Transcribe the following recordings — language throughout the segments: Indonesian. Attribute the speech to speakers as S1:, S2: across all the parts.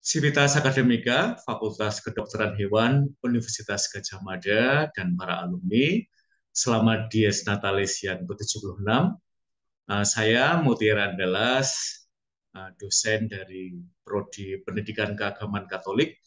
S1: Sivitas Akademika, Fakultas Kedokteran Hewan, Universitas Gadjah Mada, dan para alumni, selamat Dies Natalis yang ke-76. Saya Mutiara Andalas, dosen dari Prodi Pendidikan Keagamaan Katolik,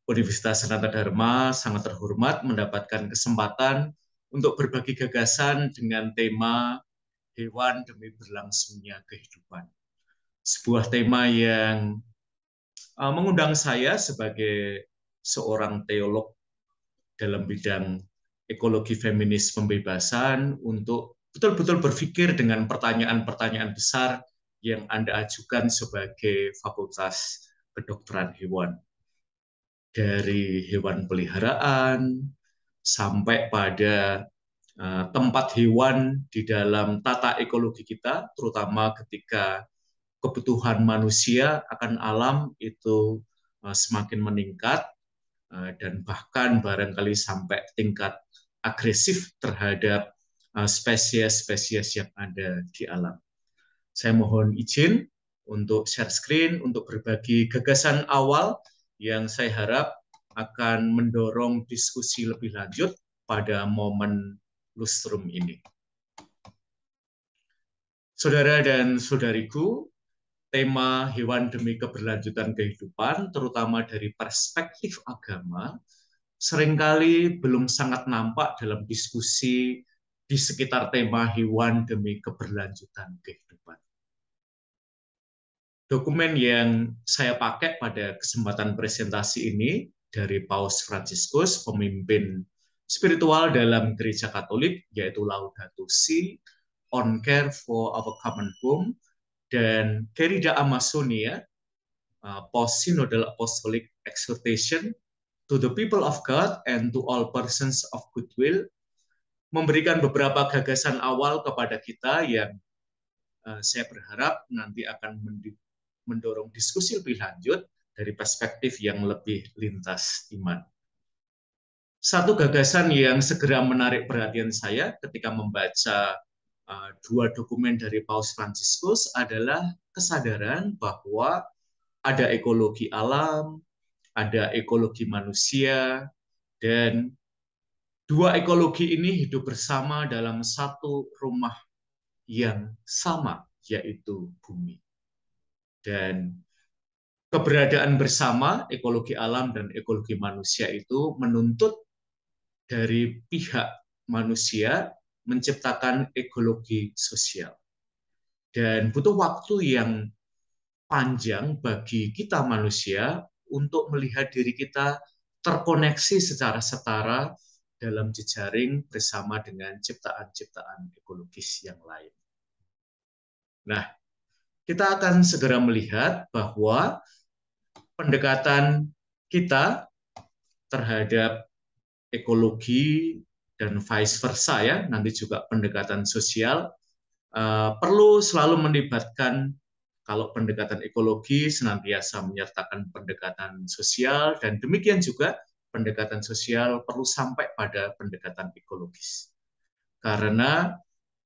S1: Universitas Sanata Dharma, sangat terhormat mendapatkan kesempatan untuk berbagi gagasan dengan tema Hewan Demi Berlangsungnya Kehidupan. Sebuah tema yang mengundang saya sebagai seorang teolog dalam bidang ekologi feminis pembebasan untuk betul-betul berpikir dengan pertanyaan-pertanyaan besar yang Anda ajukan sebagai Fakultas Kedokteran Hewan. Dari hewan peliharaan sampai pada tempat hewan di dalam tata ekologi kita, terutama ketika kebutuhan manusia akan alam itu semakin meningkat dan bahkan barangkali sampai tingkat agresif terhadap spesies-spesies yang ada di alam. Saya mohon izin untuk share screen untuk berbagi gagasan awal yang saya harap akan mendorong diskusi lebih lanjut pada momen lustrum ini. Saudara dan saudariku, tema hewan demi keberlanjutan kehidupan, terutama dari perspektif agama, seringkali belum sangat nampak dalam diskusi di sekitar tema hewan demi keberlanjutan kehidupan. Dokumen yang saya pakai pada kesempatan presentasi ini dari Paus Fransiskus, pemimpin spiritual dalam Gereja Katolik, yaitu Laudato Si, On Care for Our Common Home, dan Querida Amazonia, Post-Synodal Apostolic Exhortation to the People of God and to all persons of goodwill, memberikan beberapa gagasan awal kepada kita yang saya berharap nanti akan mendorong diskusi lebih lanjut dari perspektif yang lebih lintas iman. Satu gagasan yang segera menarik perhatian saya ketika membaca dua dokumen dari Paus Fransiskus adalah kesadaran bahwa ada ekologi alam, ada ekologi manusia, dan dua ekologi ini hidup bersama dalam satu rumah yang sama, yaitu bumi. Dan keberadaan bersama ekologi alam dan ekologi manusia itu menuntut dari pihak manusia menciptakan ekologi sosial. Dan butuh waktu yang panjang bagi kita manusia untuk melihat diri kita terkoneksi secara setara dalam jejaring bersama dengan ciptaan-ciptaan ekologis yang lain. Nah, kita akan segera melihat bahwa pendekatan kita terhadap ekologi dan vice versa ya, nanti juga pendekatan sosial perlu selalu melibatkan, kalau pendekatan ekologi senantiasa menyertakan pendekatan sosial, dan demikian juga pendekatan sosial perlu sampai pada pendekatan ekologis. Karena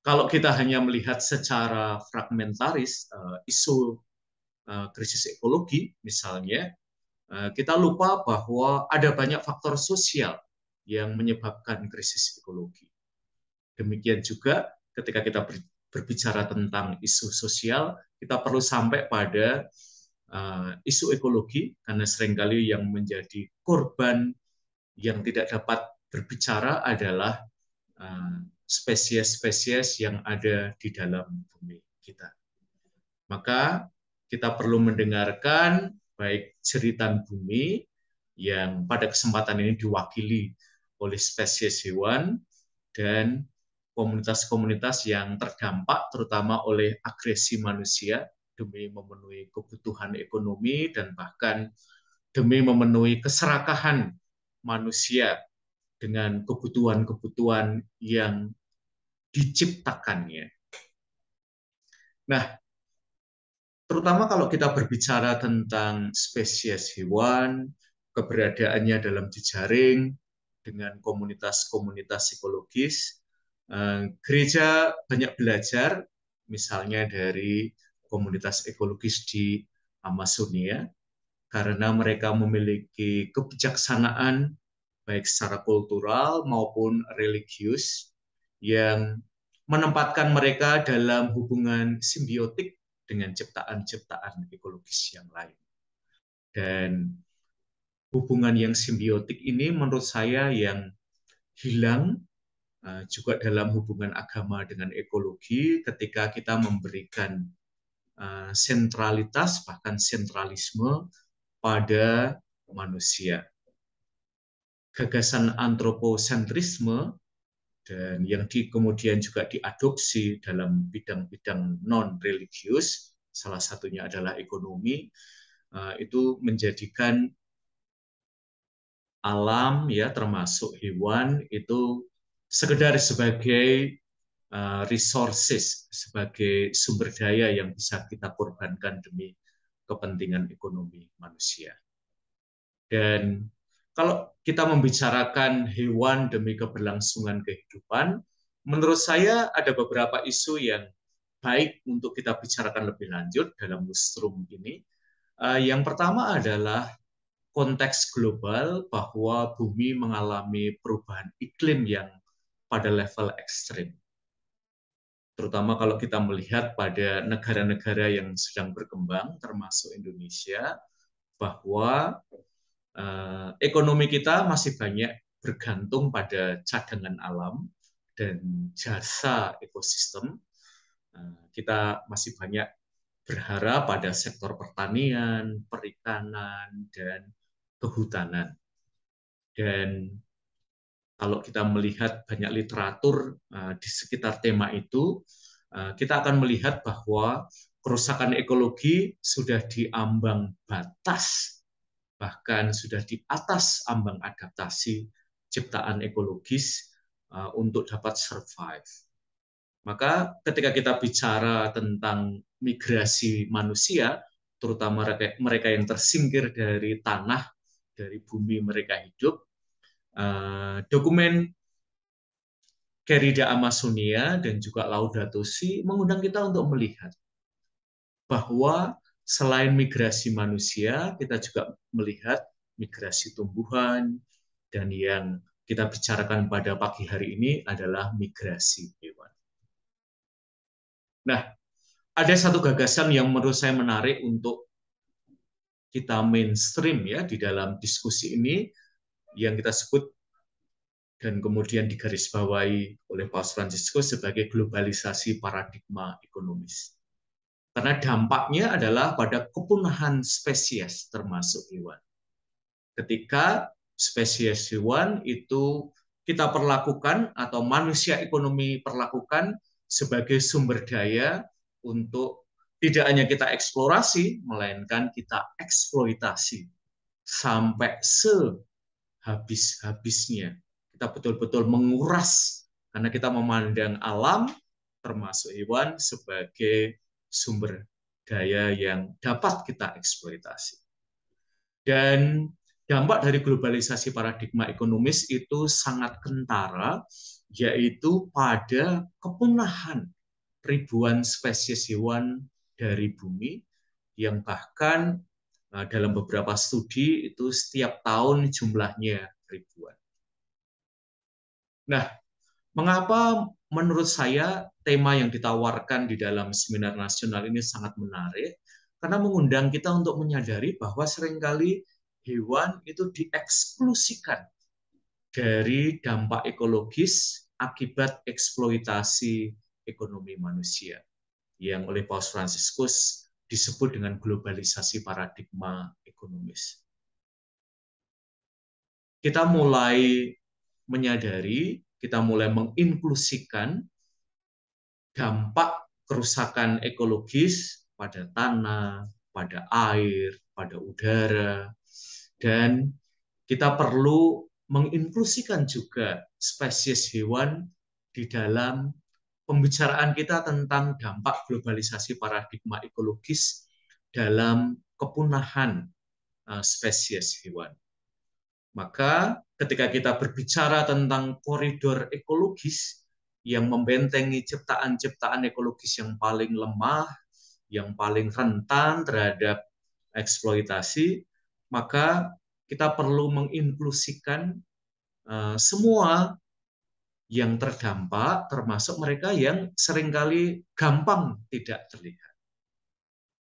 S1: kalau kita hanya melihat secara fragmentaris isu krisis ekologi misalnya, kita lupa bahwa ada banyak faktor sosial yang menyebabkan krisis ekologi. Demikian juga ketika kita berbicara tentang isu sosial, kita perlu sampai pada isu ekologi, karena seringkali yang menjadi korban yang tidak dapat berbicara adalah spesies-spesies yang ada di dalam bumi kita. Maka kita perlu mendengarkan baik jeritan bumi yang pada kesempatan ini diwakili oleh spesies hewan dan komunitas-komunitas yang terdampak terutama oleh agresi manusia demi memenuhi kebutuhan ekonomi dan bahkan demi memenuhi keserakahan manusia dengan kebutuhan-kebutuhan yang diciptakannya. Nah, terutama kalau kita berbicara tentang spesies hewan, keberadaannya dalam jejaring dengan komunitas-komunitas ekologis, gereja banyak belajar, misalnya dari komunitas ekologis di Amazonia, karena mereka memiliki kebijaksanaan baik secara kultural maupun religius yang menempatkan mereka dalam hubungan simbiotik dengan ciptaan-ciptaan ekologis yang lain. Dan hubungan yang simbiotik ini menurut saya yang hilang juga dalam hubungan agama dengan ekologi ketika kita memberikan sentralitas bahkan sentralisme pada manusia. Gagasan antroposentrisme dan yang kemudian juga diadopsi dalam bidang-bidang non-religius, salah satunya adalah ekonomi, itu menjadikan alam ya termasuk hewan itu sekedar sebagai resources, sebagai sumber daya yang bisa kita korbankan demi kepentingan ekonomi manusia. Dan kalau kita membicarakan hewan demi keberlangsungan kehidupan, menurut saya ada beberapa isu yang baik untuk kita bicarakan lebih lanjut dalam lustrum ini. Yang pertama adalah konteks global bahwa bumi mengalami perubahan iklim yang pada level ekstrim. Terutama kalau kita melihat pada negara-negara yang sedang berkembang, termasuk Indonesia, bahwa ekonomi kita masih banyak bergantung pada cadangan alam dan jasa ekosistem. Kita masih banyak berharap pada sektor pertanian, perikanan, dan kehutanan. Dan kalau kita melihat banyak literatur di sekitar tema itu, kita akan melihat bahwa kerusakan ekologi sudah di ambang batas, bahkan sudah di atas ambang adaptasi ciptaan ekologis untuk dapat survive. Maka ketika kita bicara tentang migrasi manusia, terutama mereka yang tersingkir dari tanah, dari bumi mereka hidup, dokumen Querida Amazonia dan juga Laudato Si mengundang kita untuk melihat bahwa selain migrasi manusia, kita juga melihat migrasi tumbuhan, dan yang kita bicarakan pada pagi hari ini adalah migrasi hewan. Nah, ada satu gagasan yang menurut saya menarik untuk kita mainstream ya di dalam diskusi ini yang kita sebut dan kemudian digarisbawahi oleh Paus Fransiskus sebagai globalisasi paradigma ekonomis. Karena dampaknya adalah pada kepunahan spesies termasuk hewan. Ketika spesies hewan itu kita perlakukan atau manusia ekonomi perlakukan sebagai sumber daya untuk tidak hanya kita eksplorasi, melainkan kita eksploitasi sampai sehabis-habisnya. Kita betul-betul menguras karena kita memandang alam termasuk hewan sebagai sumber daya yang dapat kita eksploitasi. Dan dampak dari globalisasi paradigma ekonomis itu sangat kentara, yaitu pada kepunahan ribuan spesies hewan dari bumi yang bahkan dalam beberapa studi itu setiap tahun jumlahnya ribuan. Nah, mengapa menurut saya tema yang ditawarkan di dalam seminar nasional ini sangat menarik? Karena mengundang kita untuk menyadari bahwa seringkali hewan itu dieksklusikan dari dampak ekologis akibat eksploitasi ekonomi manusia yang oleh Paus Fransiskus disebut dengan globalisasi paradigma ekonomis. Kita mulai menyadari, kita mulai menginklusikan dampak kerusakan ekologis pada tanah, pada air, pada udara, dan kita perlu menginklusikan juga spesies hewan di dalam pembicaraan kita tentang dampak globalisasi paradigma ekologis dalam kepunahan spesies hewan. Maka ketika kita berbicara tentang koridor ekologis yang membentengi ciptaan-ciptaan ekologis yang paling lemah, yang paling rentan terhadap eksploitasi, maka kita perlu menginklusikan semua yang terdampak, termasuk mereka yang seringkali gampang tidak terlihat.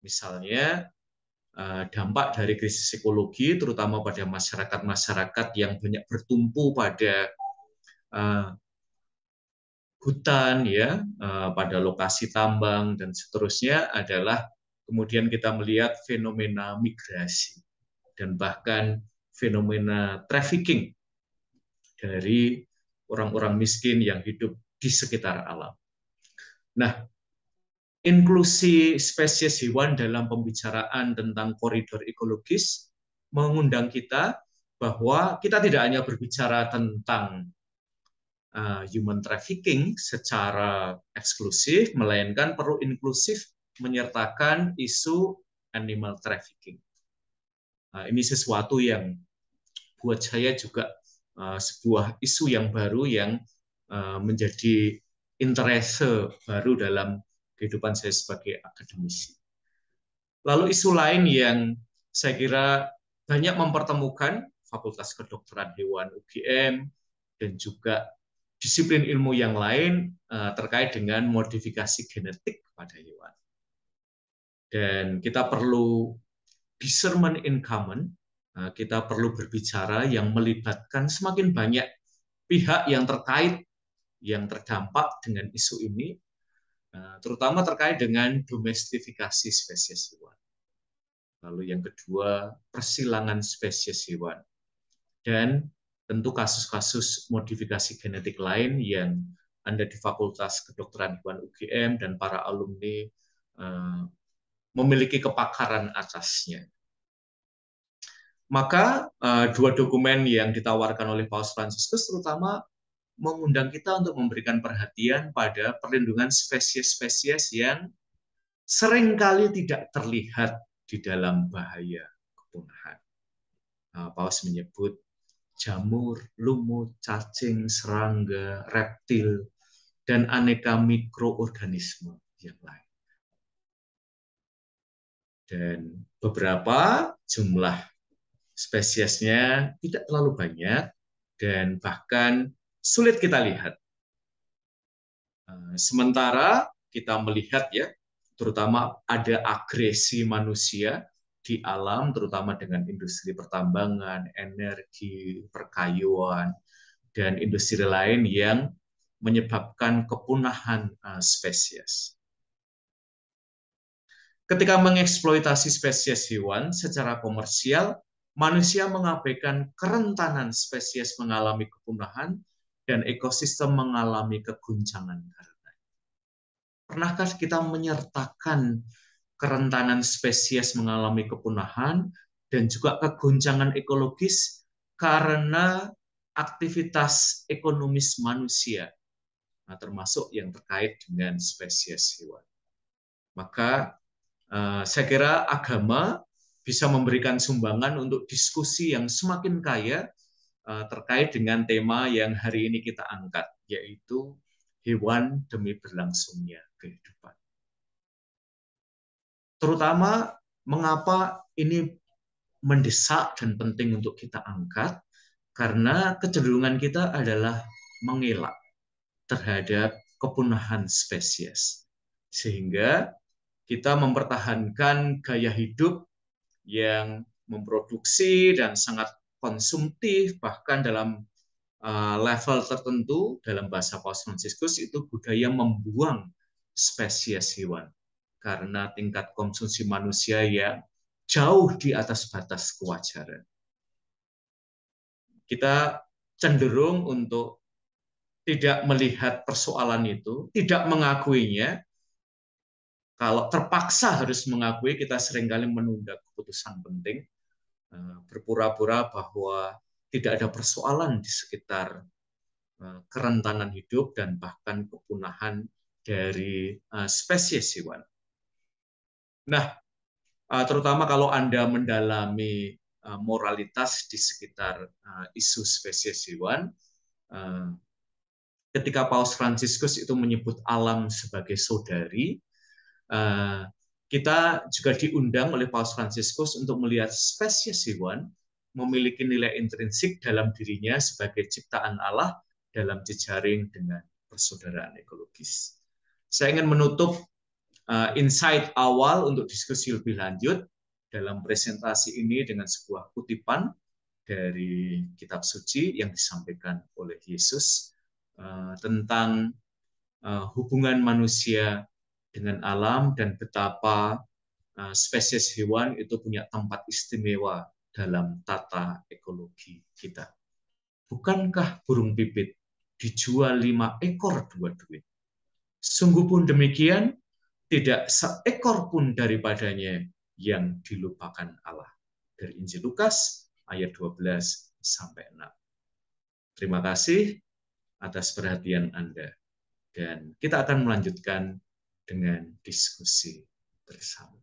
S1: Misalnya, dampak dari krisis ekologi, terutama pada masyarakat-masyarakat yang banyak bertumpu pada hutan, ya, pada lokasi tambang dan seterusnya, adalah kemudian kita melihat fenomena migrasi dan bahkan fenomena trafficking dari orang-orang miskin yang hidup di sekitar alam. Nah, inklusi spesies hewan dalam pembicaraan tentang koridor ekologis mengundang kita bahwa kita tidak hanya berbicara tentang human trafficking secara eksklusif, melainkan perlu inklusif menyertakan isu animal trafficking. Ini sesuatu yang buat saya juga sebuah isu yang baru yang menjadi interese baru dalam kehidupan saya sebagai akademisi. Lalu isu lain yang saya kira banyak mempertemukan Fakultas Kedokteran Hewan UGM dan juga disiplin ilmu yang lain terkait dengan modifikasi genetik pada hewan. Dan kita perlu discernment in common, kita perlu berbicara yang melibatkan semakin banyak pihak yang terkait, yang terdampak dengan isu ini, terutama terkait dengan domestifikasi spesies hewan. Lalu yang kedua, persilangan spesies hewan. Dan tentu kasus-kasus modifikasi genetik lain yang ada di Fakultas Kedokteran Hewan UGM dan para alumni memiliki kepakaran atasnya. Maka dua dokumen yang ditawarkan oleh Paus Fransiskus terutama mengundang kita untuk memberikan perhatian pada perlindungan spesies-spesies yang seringkali tidak terlihat di dalam bahaya kepunahan. Paus menyebut jamur, lumut, cacing, serangga, reptil, dan aneka mikroorganisme yang lain. Dan beberapa jumlah spesiesnya tidak terlalu banyak dan bahkan sulit kita lihat. Sementara kita melihat, ya, terutama ada agresi manusia di alam, terutama dengan industri pertambangan, energi, perkayuan, dan industri lain yang menyebabkan kepunahan spesies. Ketika mengeksploitasi spesies hewan secara komersial, manusia mengabaikan kerentanan spesies mengalami kepunahan dan ekosistem mengalami keguncangan. Pernahkah kita menyertakan kerentanan spesies mengalami kepunahan dan juga keguncangan ekologis karena aktivitas ekonomis manusia, termasuk yang terkait dengan spesies hewan? Maka saya kira agama bisa memberikan sumbangan untuk diskusi yang semakin kaya terkait dengan tema yang hari ini kita angkat, yaitu hewan demi berlangsungnya kehidupan. Terutama mengapa ini mendesak dan penting untuk kita angkat, karena kecenderungan kita adalah mengelak terhadap kepunahan spesies. Sehingga kita mempertahankan gaya hidup yang memproduksi dan sangat konsumtif, bahkan dalam level tertentu, dalam bahasa Paus Fransiskus itu budaya membuang spesies hewan karena tingkat konsumsi manusia yang jauh di atas batas kewajaran. Kita cenderung untuk tidak melihat persoalan itu, tidak mengakuinya. Kalau terpaksa harus mengakui, kita seringkali menunda keputusan penting, berpura-pura bahwa tidak ada persoalan di sekitar kerentanan hidup dan bahkan kepunahan dari spesies hewan. Nah, terutama kalau Anda mendalami moralitas di sekitar isu spesies hewan, ketika Paus Fransiskus itu menyebut alam sebagai saudari, kita juga diundang oleh Paus Fransiskus untuk melihat spesies hewan memiliki nilai intrinsik dalam dirinya sebagai ciptaan Allah dalam jejaring dengan persaudaraan ekologis. Saya ingin menutup insight awal untuk diskusi lebih lanjut dalam presentasi ini dengan sebuah kutipan dari kitab suci yang disampaikan oleh Yesus tentang hubungan manusia dengan alam dan betapa spesies hewan itu punya tempat istimewa dalam tata ekologi kita. Bukankah burung pipit dijual 5 ekor 2 duit? Sungguh pun demikian, tidak seekor pun daripadanya yang dilupakan Allah. Dari Injil Lukas ayat 12 sampai 6. Terima kasih atas perhatian Anda. Dan kita akan melanjutkan dengan diskusi bersama.